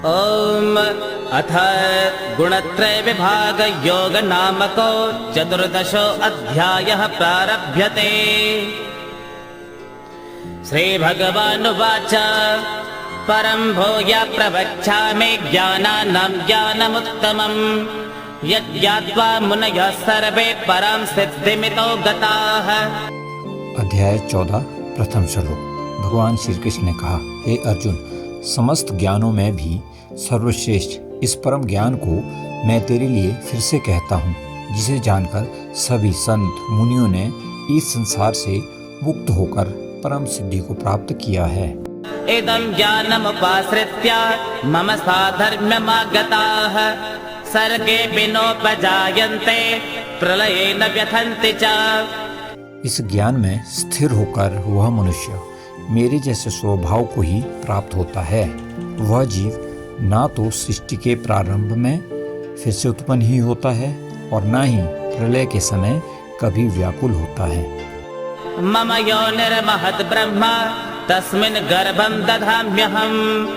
ओम अथ गुणत्रय विभाग योग नामको चतुर्दशो अध्यायः प्रारभ्यते। श्री भगवानुवाच परं भूय प्रवक्ष्यामि ज्ञानानां ज्ञानमुत्तमम् यज्ञात्वा मुनयः सर्वे परां सिद्धिमितो गताः। अध्याय 14 प्रथम श्लोक। भगवान श्री कृष्ण ने कहा, हे अर्जुन, समस्त ज्ञानों में भी सर्वश्रेष्ठ इस परम ज्ञान को मैं तेरे लिए फिर से कहता हूँ, जिसे जानकर सभी संत मुनियों ने इस संसार से मुक्त होकर परम सिद्धि को प्राप्त किया है। इदं ज्ञानमुपाश्रित्य मम साधर्म्यमागताः सर्गे विनोपजायन्ते प्रलये न व्यथन्ति च। इस ज्ञान में स्थिर होकर वह मनुष्य मेरे जैसे स्वभाव को ही प्राप्त होता है। वह जीव ना तो सृष्टि के प्रारंभ में फिर से उत्पन्न ही होता है और ना ही प्रलय के समय कभी व्याकुल होता है। मम योनिर्महद् ब्रह्म तस्मिन् गर्भं दधाम्यहम्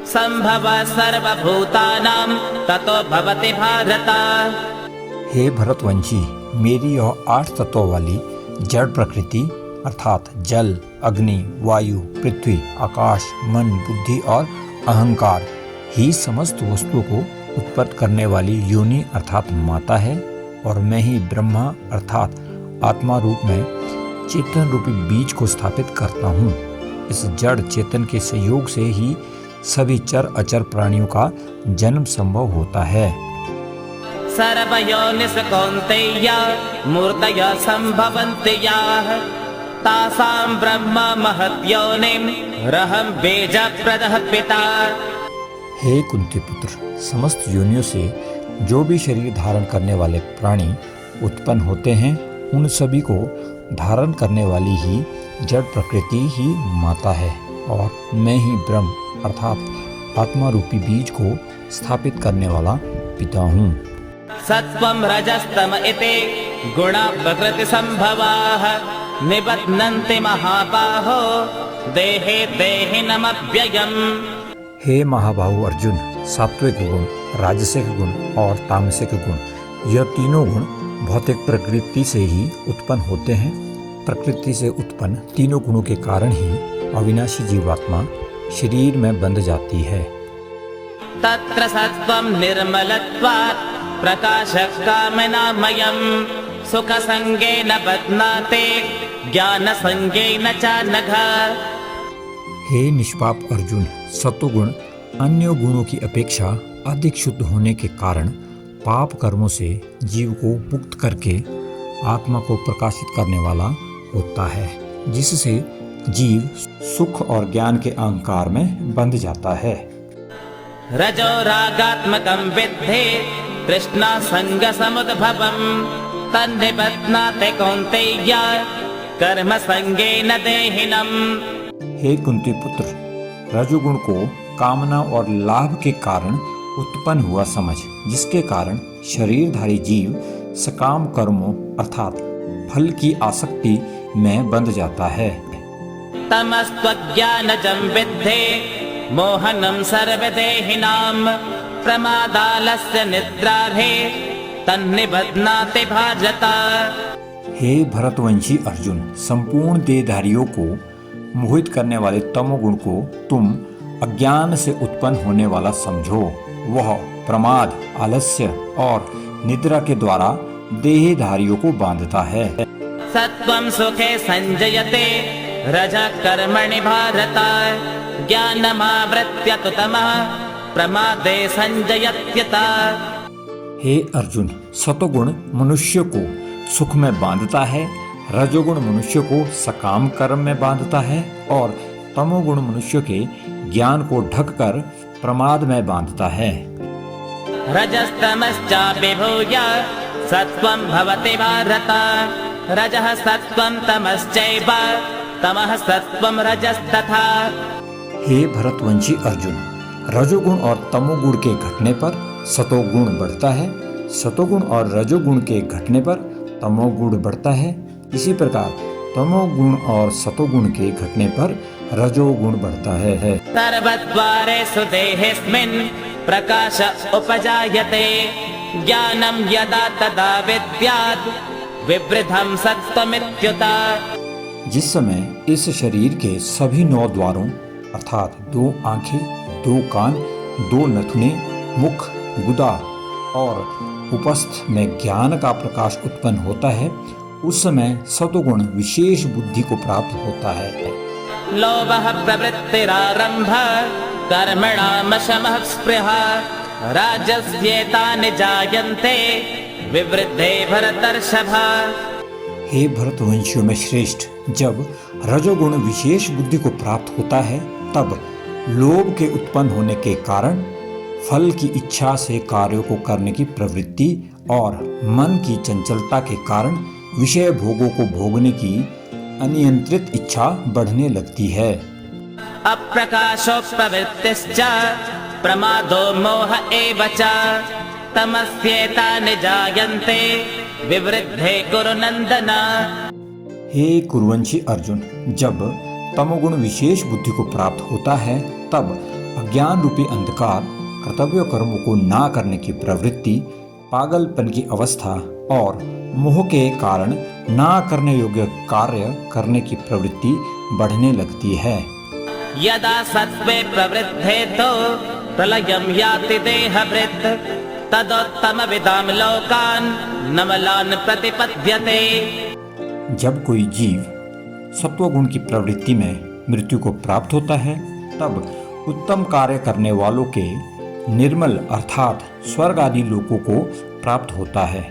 सम्भवः सर्वभूतानां ततो भवति भारत। हे भरतवंशी, मेरी यह 8 तत्वों वाली जड़ प्रकृति अर्थात जल, अग्नि, वायु, पृथ्वी, आकाश, मन, बुद्धि और अहंकार ही समस्त वस्तुओं को उत्पन्न करने वाली योनि अर्थात माता है, और मैं ही ब्रह्मा अर्थात आत्मा रूप में चेतन रूपी बीज को स्थापित करता हूँ। इस जड़ चेतन के संयोग से ही सभी चर अचर प्राणियों का जन्म संभव होता है। सर्वयोनिषु कौन्तेय मूर्तयः सम्भवन्ति याः तासां ब्रह्म महद्योनिं रहं बीजप्रदः पिता। हे कुंती पुत्र, समस्त योनियों से जो भी शरीर धारण करने वाले प्राणी उत्पन्न होते हैं, उन सभी को धारण करने वाली ही जड़ प्रकृति ही माता है, और मैं ही ब्रह्म अर्थात आत्मा रूपी बीज को स्थापित करने वाला पिता हूँ। सत्वं रजस्तम इति गुणा प्रकृति संभवाः निबध्नन्ति महाबाहो देहे देहिनमव्ययम्। हे महाबाहु अर्जुन, सात्विक गुण, राजसिक गुण और तामसिक गुण, यह तीनों गुण भौतिक प्रकृति से ही उत्पन्न होते हैं। प्रकृति से उत्पन्न तीनों गुणों के कारण ही अविनाशी जीवात्मा शरीर में बंध जाती है। तत्र सत्वं निर्मलत्वात् प्रकाशकामनामयम् सुखसंगेन बध्नाते ज्ञानसंगेन च नघ। हे निष्पाप अर्जुन, सत्वगुण अन्य गुणों की अपेक्षा अधिक शुद्ध होने के कारण पाप कर्मों से जीव को मुक्त करके आत्मा को प्रकाशित करने वाला होता है, जिससे जीव सुख और ज्ञान के अहंकार में बंध जाता है। रजो रागात्मकं विद्धि तृष्णा संग समुद्भवम् तन्निबध्नाते कौन्तेय कर्म संगेन देहिनम्। हे कुंती पुत्र, रजोगुण को कामना और लाभ के कारण उत्पन्न हुआ समझ, जिसके कारण शरीरधारी जीव सकाम कर्मों अर्थात फल की आसक्ति में बंध जाता है। तमस्त्वज्ञानजं विद्धि मोहनं सर्वदेहिनां प्रमादालस्य निद्रार्हे तन्निबध्नाति भारत। हे भरतवंशी अर्जुन, संपूर्ण देहधारियों को मोहित करने वाले तमोगुण को तुम अज्ञान से उत्पन्न होने वाला समझो। वह प्रमाद, आलस्य और निद्रा के द्वारा देहधारियों को बांधता है। सत्वं सुखे संजयते रजः कर्मणि भारत ज्ञानमावृत्य तु तमः प्रमादे संजयत्यता। हे अर्जुन, सतोगुण मनुष्य को सुख में बांधता है, रजोगुण मनुष्य को सकाम कर्म में बांधता है और तमोगुण मनुष्य के ज्ञान को ढककर प्रमाद में बांधता है। रजस्तमश्चाभिभूय सत्वं भवति भारत रजः सत्वं तमश्चैव तमः सत्वं रजस्तथा। हे भरतवंशी अर्जुन, रजोगुण और तमोगुण के घटने पर सतोगुण बढ़ता है, सतोगुण और रजोगुण के घटने पर तमोगुण बढ़ता है। इसी प्रकार तमोगुण और सतोगुण के घटने पर रजोगुण बढ़ता है। सर्वद्वारेषु देहेऽस्मिन् प्रकाश उपजायते ज्ञानं यदा तदा विद्यात् विवृद्धं सत्त्वमित्युत। जिस समय इस शरीर के सभी 9 द्वारों अर्थात 2 आंखें, 2 कान, 2 नथुने, मुख, गुदा और उपस्थ में ज्ञान का प्रकाश उत्पन्न होता है, उस समय सत्वगुण विशेष बुद्धि को प्राप्त होता है। लोभः प्रवृत्तिरारम्भः कर्मणां शमः स्पृहा राजस्येतानि जायन्ते विवृद्धे भरतर्षभा। हे भरतवंशियों में श्रेष्ठ, जब रजोगुण विशेष बुद्धि को प्राप्त होता है तब लोभ के उत्पन्न होने के कारण फल की इच्छा से कार्यों को करने की प्रवृत्ति और मन की चंचलता के कारण विषय भोगों को भोगने की अनियंत्रित इच्छा बढ़ने लगती है। अप्रकाशो प्रवृत्तिश्च प्रमादो मोह एव च तमस्येतानि जायन्ते विवृद्धे कुरु नंदन। हे कुरुवंशी अर्जुन, जब तमोगुण विशेष बुद्धि को प्राप्त होता है तब अज्ञान रूपी अंधकार, कर्तव्य कर्मों को ना करने की प्रवृत्ति, पागलपन की अवस्था और मोह के कारण ना करने योग्य कार्य करने की प्रवृत्ति बढ़ने लगती है। यदा सत्त्वे प्रवृद्धे तो प्रलयं याति देहभृत् तदोत्तमविदां लोकान् नमलान् प्रतिपद्यते। जब कोई जीव सत्वगुण की प्रवृत्ति में मृत्यु को प्राप्त होता है तब उत्तम कार्य करने वालों के निर्मल अर्थात स्वर्ग आदि लोकों को प्राप्त होता है।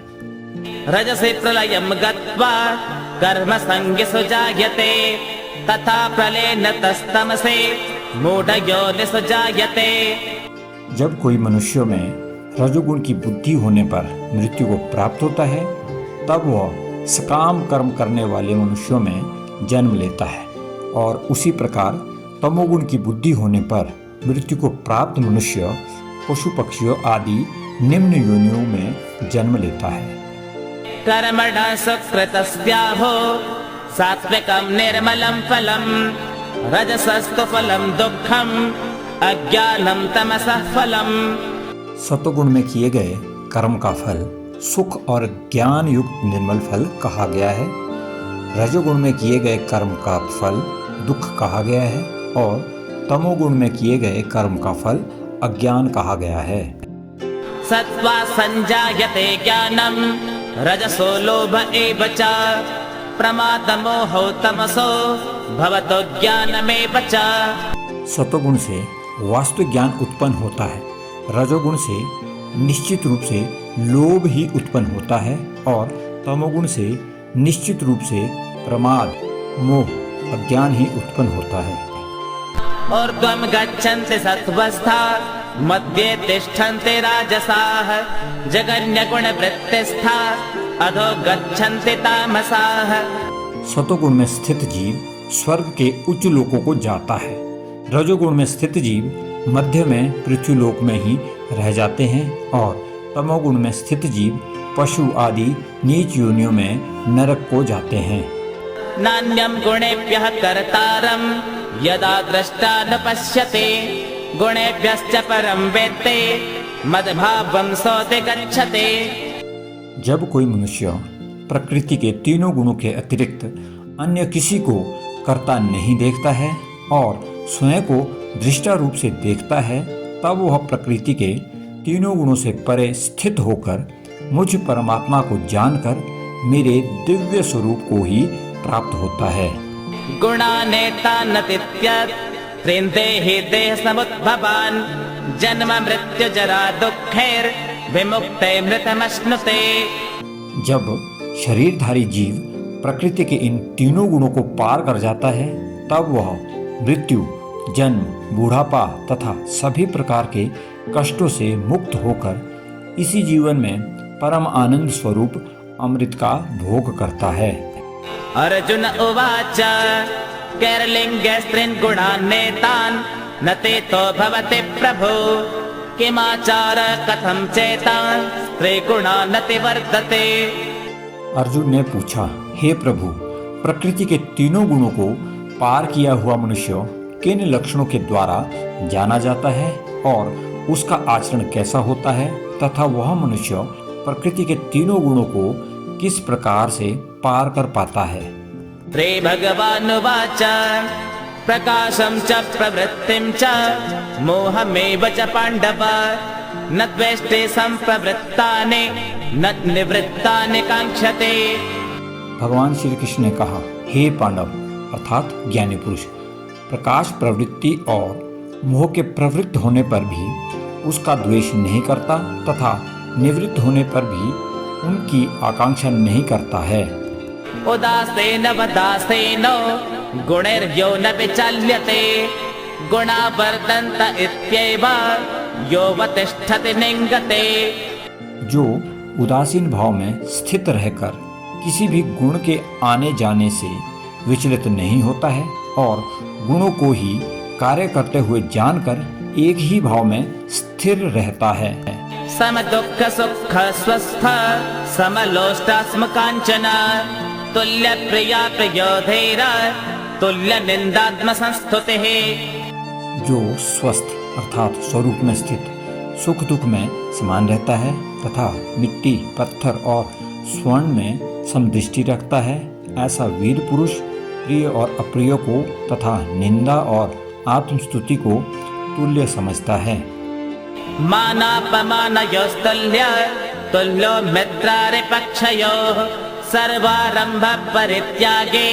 रजसे प्रलयं गत्वा कर्म संगिषु जायते तथा प्रलयेन तस्तमसे मूढयोनिषु जायते। जब कोई मनुष्य में रजोगुण की बुद्धि होने पर मृत्यु को प्राप्त होता है तब वह सकाम कर्म करने वाले मनुष्यों में जन्म लेता है और उसी प्रकार तमोगुण की बुद्धि होने पर मृत्यु को प्राप्त मनुष्य पशु पक्षियों आदि निम्न योनियों में जन्म लेता है। कर्मणः सुकृतस्याहो सात्विकं निर्मलं फलं रजसस्तु फलं दुःखम् अज्ञानं तमसः फलम्। सत्वगुण में किए गए कर्म का फल सुख और ज्ञान युक्त निर्मल फल कहा गया है। रजोगुण में किए गए कर्म का फल दुख कहा गया है और तमोगुण में किए गए कर्म का फल अज्ञान कहा गया है। सत्त्वा संजायते ज्ञानं रजसो लोभ एव च प्रमादमोहो तमसो भवतो ज्ञानमेव च। सत्वगुण से वास्तविक ज्ञान उत्पन्न होता है, रजोगुण से निश्चित रूप से लोभ ही उत्पन्न होता है और तमोगुण से निश्चित रूप से प्रमाद, मोह, अज्ञान ही उत्पन्न होता है। ऊर्ध्वं गच्छन्ति सत्त्वस्था मध्ये तिष्ठन्ति राजसाः जगन्यगुणवृत्तिस्था अधो गच्छन्ति तामसाः। सत्वगुण में स्थित जीव स्वर्ग के उच्च लोकों को जाता है, रजोगुण में स्थित जीव मध्य में पृथ्वीलोक में ही रह जाते हैं और तमोगुण में स्थित जीव पशु आदि नीच योनियों में नरक को जाते हैं। नान्यं गुणेभ्यः कर्तारं यदा द्रष्टा न पश्यते गुणेभ्यश्च परं वेत्ते मद्भावं सोते गच्छते। जब कोई मनुष्य प्रकृति के तीनों गुणों के अतिरिक्त अन्य किसी को कर्ता नहीं देखता है और स्वयं को दृष्टा रूप से देखता है तब वह प्रकृति के तीनों गुणों से परे स्थित होकर मुझ परमात्मा को जानकर मेरे दिव्य स्वरूप को ही प्राप्त होता है। गुणानेतानतीत्यत् त्रिन्देहि देह समुद्भवान् जन्म मृत्यु जरा दुःखैर् विमुक्ते मृतमश्नुते। जब शरीरधारी जीव प्रकृति के इन तीनों गुणों को पार कर जाता है तब वह मृत्यु, जन्म, बूढ़ापा तथा सभी प्रकार के कष्टों से मुक्त होकर इसी जीवन में परम आनंद स्वरूप अमृत का भोग करता है। अर्जुन उवाच कैर्लिङ्गे स्त्रीन् गुणान्नेतान् न ते तो भवति प्रभो किमाचार कथं चेतान् स्त्रीगुणानति वर्तते। अर्जुन ने पूछा, हे प्रभु, प्रकृति के तीनों गुणों को पार किया हुआ मनुष्य किन लक्षणों के द्वारा जाना जाता है और उसका आचरण कैसा होता है तथा वह मनुष्य प्रकृति के तीनों गुणों को किस प्रकार से पार कर पाता है। श्री भगवानुवाच प्रकाशं च प्रवृत्तिं च मोहमेव च पाण्डव न द्वेष्टे संप्रवृत्तानि न निवृत्तानि काङ्क्षते। भगवान श्री कृष्ण ने कहा, हे पांडव अर्थात ज्ञानी पुरुष, प्रकाश प्रवृत्ति और मोह के प्रवृत्त होने पर भी उसका द्वेष नहीं करता तथा निवृत्त होने पर भी उनकी आकांक्षा नहीं करता है। उदासेन वदासेन गुणैर्यो न विचल्यते गुणा वर्तन्त इत्येव योऽवतिष्ठति निङ्गते। जो उदासीन भाव में स्थित रहकर किसी भी गुण के आने जाने से विचलित नहीं होता है और गुणों को ही कार्य करते हुए जानकर एक ही भाव में स्थिर रहता है। सम दुःख सुख स्वस्थ समलोष्टास्म काञ्चन तुल्य प्रिया प्रियो धीर तुल्य निंदात्म संस्तुतिः। जो स्वस्थ अर्थात स्वरूप में स्थित सुख दुख में समान रहता है तथा मिट्टी पत्थर और स्वर्ण में समदृष्टि रखता है, ऐसा वीर पुरुष प्रिय और अप्रिय को तथा निंदा और आत्मस्तुति को तुल्य समझता है। मानापमानयोस्तुल्य तुल्यो मित्रारिपक्षयोः सर्वारंभ परित्यागे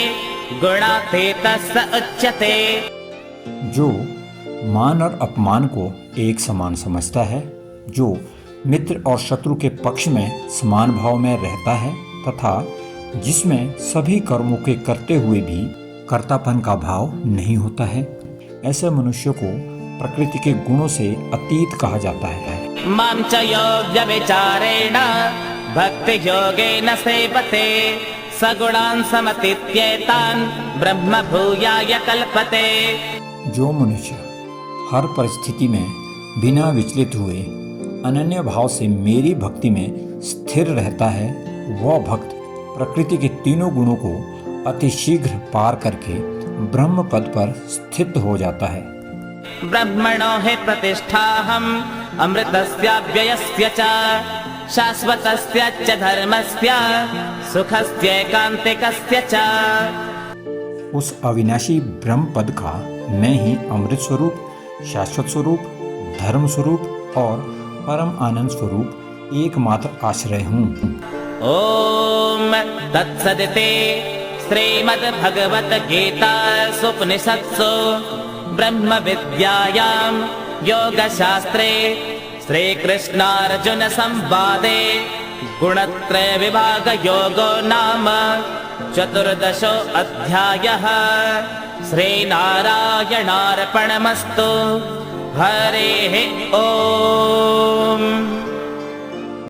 गुणातीतः उच्यते। जो मान और अपमान को एक समान समझता है, जो मित्र और शत्रु के पक्ष में समान भाव में रहता है तथा जिसमें सभी कर्मों के करते हुए भी कर्तापन का भाव नहीं होता है, ऐसे मनुष्य को प्रकृति के गुणों से अतीत कहा जाता है। मां च यो व्यभिचारेण भक्ति योगेन सेवते सगुणान् समतीत्येतान् ब्रह्म भूयाय कल्पते। जो मनुष्य हर परिस्थिति में बिना विचलित हुए अनन्य भाव से मेरी भक्ति में स्थिर रहता है, वह भक्त प्रकृति के तीनों गुणों को अतिशीघ्र पार करके ब्रह्म पद पर स्थित हो जाता है। ब्रह्मणो हि प्रतिष्ठाहम् अमृतस्याव्ययस्य च शाश्वतस्य च धर्मस्य सुखस्यैकान्तिकस्य च। उस अविनाशी ब्रह्म पद का मैं ही अमृत स्वरूप, शाश्वत स्वरूप, धर्म स्वरूप और परम आनंद स्वरूप एकमात्र आश्रय हूँ। ओम तत्सदिति श्रीमद्भगवद्गीतासूपनिषत्सु ब्रह्म विद्यायां योगशास्त्रे श्रीकृष्णार्जुन संवादे गुणत्रय विभाग योगो नाम चतुर्दशो अध्यायः। श्रीनारायणार्पणमस्तु। हरिः ओम।